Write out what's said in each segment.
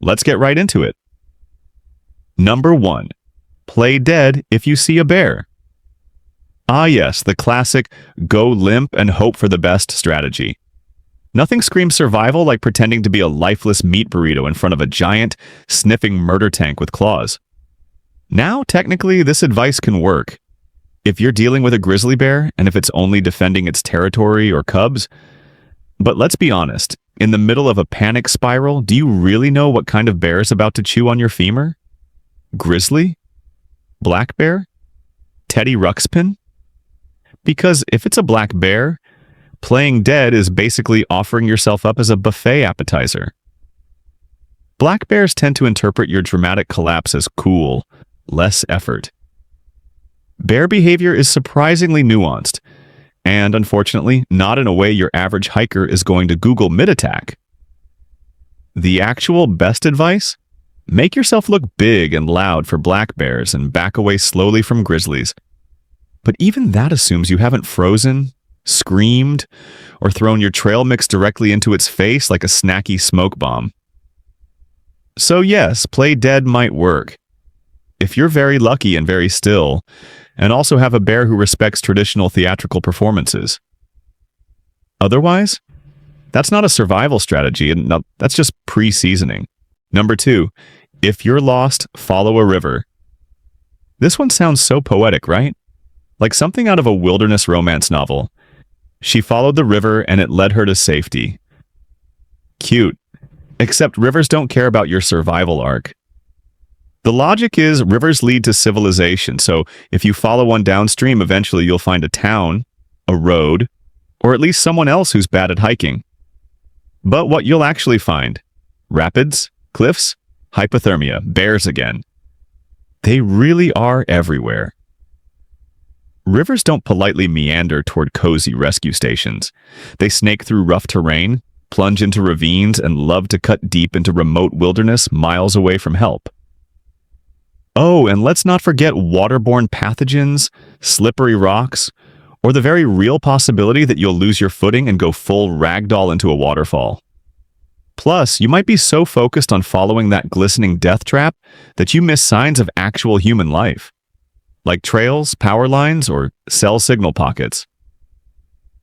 Let's get right into it. Number 1. Play dead if you see a bear. Ah yes, the classic go limp and hope for the best strategy. Nothing screams survival like pretending to be a lifeless meat burrito in front of a giant, sniffing murder tank with claws. Now, technically, this advice can work. If you're dealing with a grizzly bear, and if it's only defending its territory or cubs. But let's be honest, in the middle of a panic spiral, do you really know what kind of bear is about to chew on your femur? Grizzly? Black bear? Teddy Ruxpin? Because if it's a black bear, playing dead is basically offering yourself up as a buffet appetizer. Black bears tend to interpret your dramatic collapse as cool, less effort. Bear behavior is surprisingly nuanced, and unfortunately, not in a way your average hiker is going to Google mid-attack. The actual best advice? Make yourself look big and loud for black bears and back away slowly from grizzlies. But even that assumes you haven't frozen, screamed, or thrown your trail mix directly into its face like a snacky smoke bomb. So yes, play dead might work. If you're very lucky and very still, and also have a bear who respects traditional theatrical performances. Otherwise, that's not a survival strategy, and that's just pre-seasoning. Number 2, if you're lost, follow a river. This one sounds so poetic, right? Like something out of a wilderness romance novel. She followed the river and it led her to safety. Cute. Except rivers don't care about your survival arc. The logic is rivers lead to civilization, so if you follow one downstream, eventually you'll find a town, a road, or at least someone else who's bad at hiking. But what you'll actually find? Rapids, cliffs, hypothermia, bears again. They really are everywhere. Rivers don't politely meander toward cozy rescue stations. They snake through rough terrain, plunge into ravines, and love to cut deep into remote wilderness miles away from help. Oh, and let's not forget waterborne pathogens, slippery rocks, or the very real possibility that you'll lose your footing and go full ragdoll into a waterfall. Plus, you might be so focused on following that glistening death trap that you miss signs of actual human life, like trails, power lines, or cell signal pockets.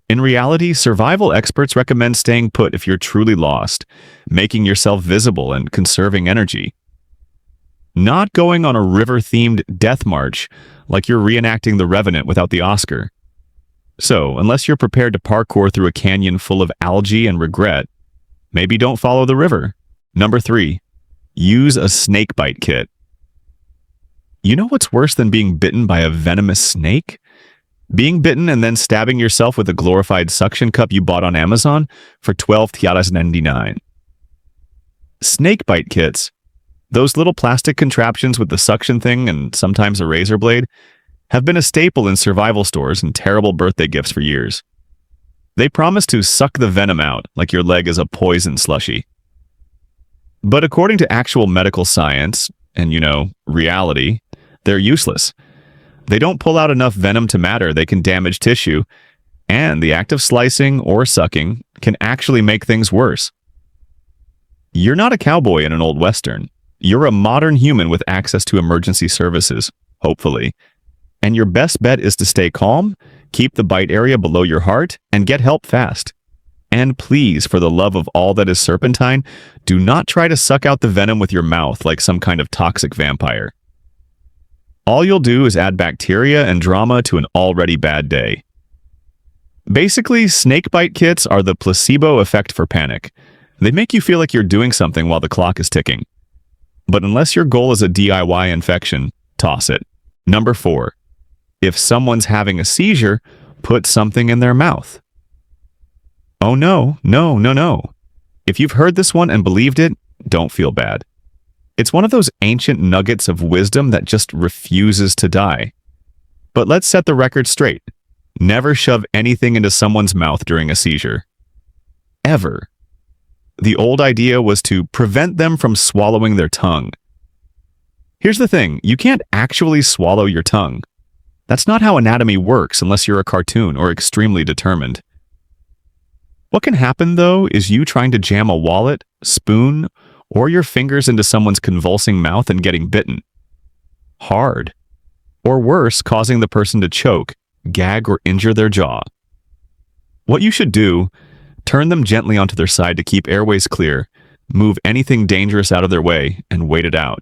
In reality, survival experts recommend staying put if you're truly lost, making yourself visible and conserving energy. Not going on a river-themed death march like you're reenacting The Revenant without the Oscar. So, unless you're prepared to parkour through a canyon full of algae and regret, maybe don't follow the river. Number 3, use a snakebite kit. You know what's worse than being bitten by a venomous snake? Being bitten and then stabbing yourself with a glorified suction cup you bought on Amazon for 12.99. Snakebite kits, those little plastic contraptions with the suction thing and sometimes a razor blade, have been a staple in survival stores and terrible birthday gifts for years. They promise to suck the venom out like your leg is a poison slushie. But according to actual medical science, and reality, they're useless. They don't pull out enough venom to matter. They can damage tissue, and the act of slicing or sucking can actually make things worse. You're not a cowboy in an old western. You're a modern human with access to emergency services, hopefully. And your best bet is to stay calm, keep the bite area below your heart, and get help fast. And please, for the love of all that is serpentine, do not try to suck out the venom with your mouth like some kind of toxic vampire. All you'll do is add bacteria and drama to an already bad day. Basically, snakebite kits are the placebo effect for panic. They make you feel like you're doing something while the clock is ticking. But unless your goal is a DIY infection, toss it. Number 4. If someone's having a seizure, put something in their mouth. Oh no. If you've heard this one and believed it, don't feel bad. It's one of those ancient nuggets of wisdom that just refuses to die. But let's set the record straight. Never shove anything into someone's mouth during a seizure. Ever. The old idea was to prevent them from swallowing their tongue. Here's the thing, you can't actually swallow your tongue. That's not how anatomy works unless you're a cartoon or extremely determined. What can happen, though, is you trying to jam a wallet, spoon, or your fingers into someone's convulsing mouth and getting bitten. Hard. Or worse, causing the person to choke, gag, or injure their jaw. What you should do: turn them gently onto their side to keep airways clear, move anything dangerous out of their way, and wait it out.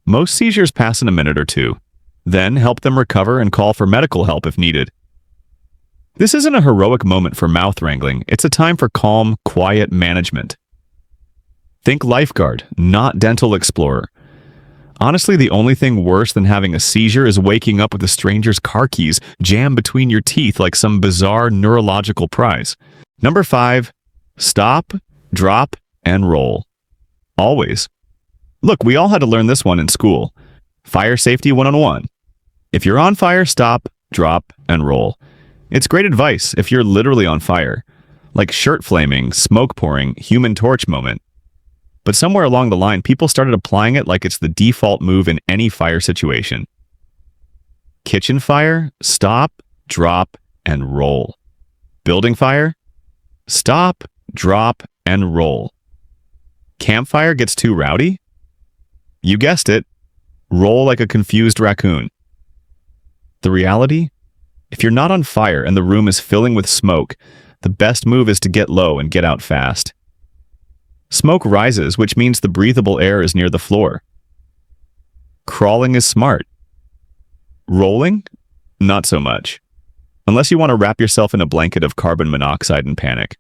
Most seizures pass in a minute or two. Then help them recover and call for medical help if needed. This isn't a heroic moment for mouth wrangling. It's a time for calm, quiet management. Think lifeguard, not dental explorer. Honestly, the only thing worse than having a seizure is waking up with a stranger's car keys jammed between your teeth like some bizarre neurological prize. Number 5, stop, drop, and roll. Always. Look, we all had to learn this one in school. Fire Safety 101. If you're on fire, stop, drop, and roll. It's great advice if you're literally on fire, like shirt flaming, smoke pouring, human torch moment. But somewhere along the line, people started applying it like it's the default move in any fire situation. Kitchen fire, stop, drop, and roll. Building fire, stop, drop, and roll. Campfire gets too rowdy? You guessed it. Roll like a confused raccoon. The reality? If you're not on fire and the room is filling with smoke, the best move is to get low and get out fast. Smoke rises, which means the breathable air is near the floor. Crawling is smart. Rolling? Not so much. Unless you want to wrap yourself in a blanket of carbon monoxide and panic.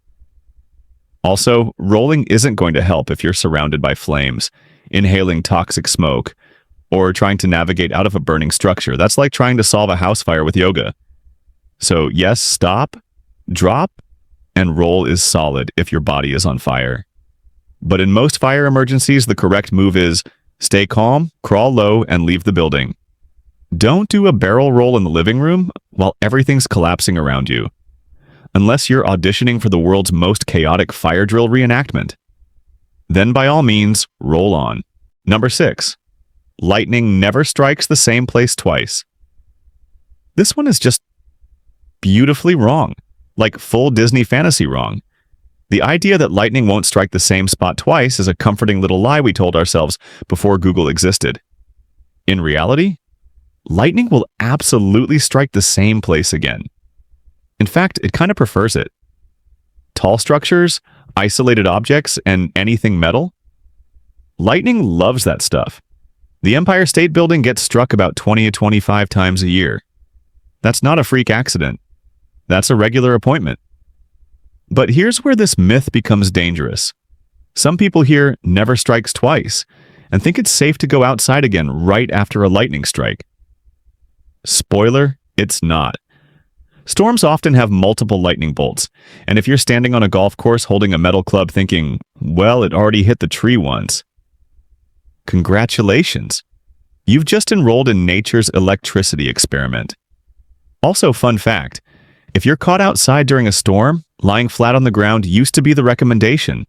Also, rolling isn't going to help if you're surrounded by flames, inhaling toxic smoke, or trying to navigate out of a burning structure. That's like trying to solve a house fire with yoga. So yes, stop, drop, and roll is solid if your body is on fire. But in most fire emergencies, the correct move is stay calm, crawl low, and leave the building. Don't do a barrel roll in the living room while everything's collapsing around you, unless you're auditioning for the world's most chaotic fire drill reenactment. Then by all means, roll on. Number 6. Lightning never strikes the same place twice. This one is just beautifully wrong, like full Disney fantasy wrong. The idea that lightning won't strike the same spot twice is a comforting little lie we told ourselves before Google existed. In reality, lightning will absolutely strike the same place again. In fact, it kind of prefers it. Tall structures, isolated objects, and anything metal? Lightning loves that stuff. The Empire State Building gets struck about 20 to 25 times a year. That's not a freak accident. That's a regular appointment. But here's where this myth becomes dangerous. Some people hear never strikes twice and think it's safe to go outside again right after a lightning strike. Spoiler, it's not. Storms often have multiple lightning bolts, and if you're standing on a golf course holding a metal club thinking, well, it already hit the tree once, congratulations. You've just enrolled in nature's electricity experiment. Also, fun fact, if you're caught outside during a storm, lying flat on the ground used to be the recommendation.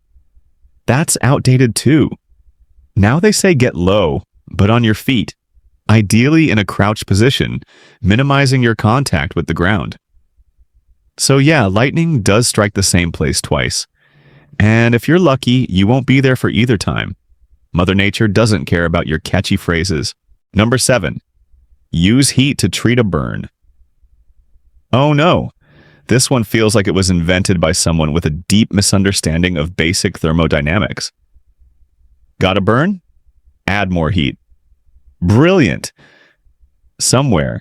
That's outdated too. Now they say get low, but on your feet, ideally in a crouched position, minimizing your contact with the ground. So yeah, lightning does strike the same place twice. And if you're lucky, you won't be there for either time. Mother Nature doesn't care about your catchy phrases. Number 7. Use heat to treat a burn. Oh no, this one feels like it was invented by someone with a deep misunderstanding of basic thermodynamics. Got a burn? Add more heat. Brilliant! Somehow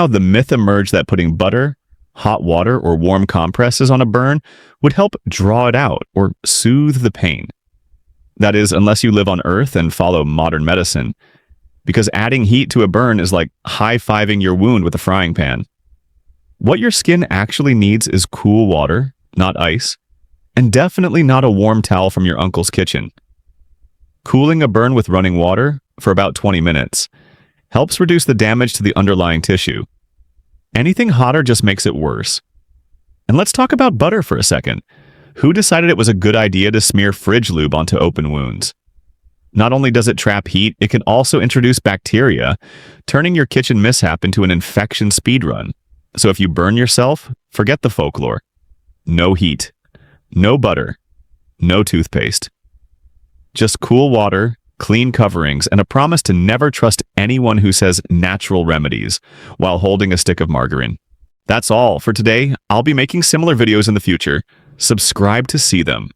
the myth emerged that putting butter, hot water, or warm compresses on a burn would help draw it out or soothe the pain. That is, unless you live on Earth and follow modern medicine, because adding heat to a burn is like high-fiving your wound with a frying pan. What your skin actually needs is cool water, not ice, and definitely not a warm towel from your uncle's kitchen. Cooling a burn with running water for about 20 minutes helps reduce the damage to the underlying tissue. Anything hotter just makes it worse. And let's talk about butter for a second. Who decided it was a good idea to smear fridge lube onto open wounds? Not only does it trap heat, it can also introduce bacteria, turning your kitchen mishap into an infection speedrun. So if you burn yourself, forget the folklore. No heat, no butter, no toothpaste. Just cool water, clean coverings, and a promise to never trust anyone who says natural remedies while holding a stick of margarine. That's all for today. I'll be making similar videos in the future. Subscribe to see them.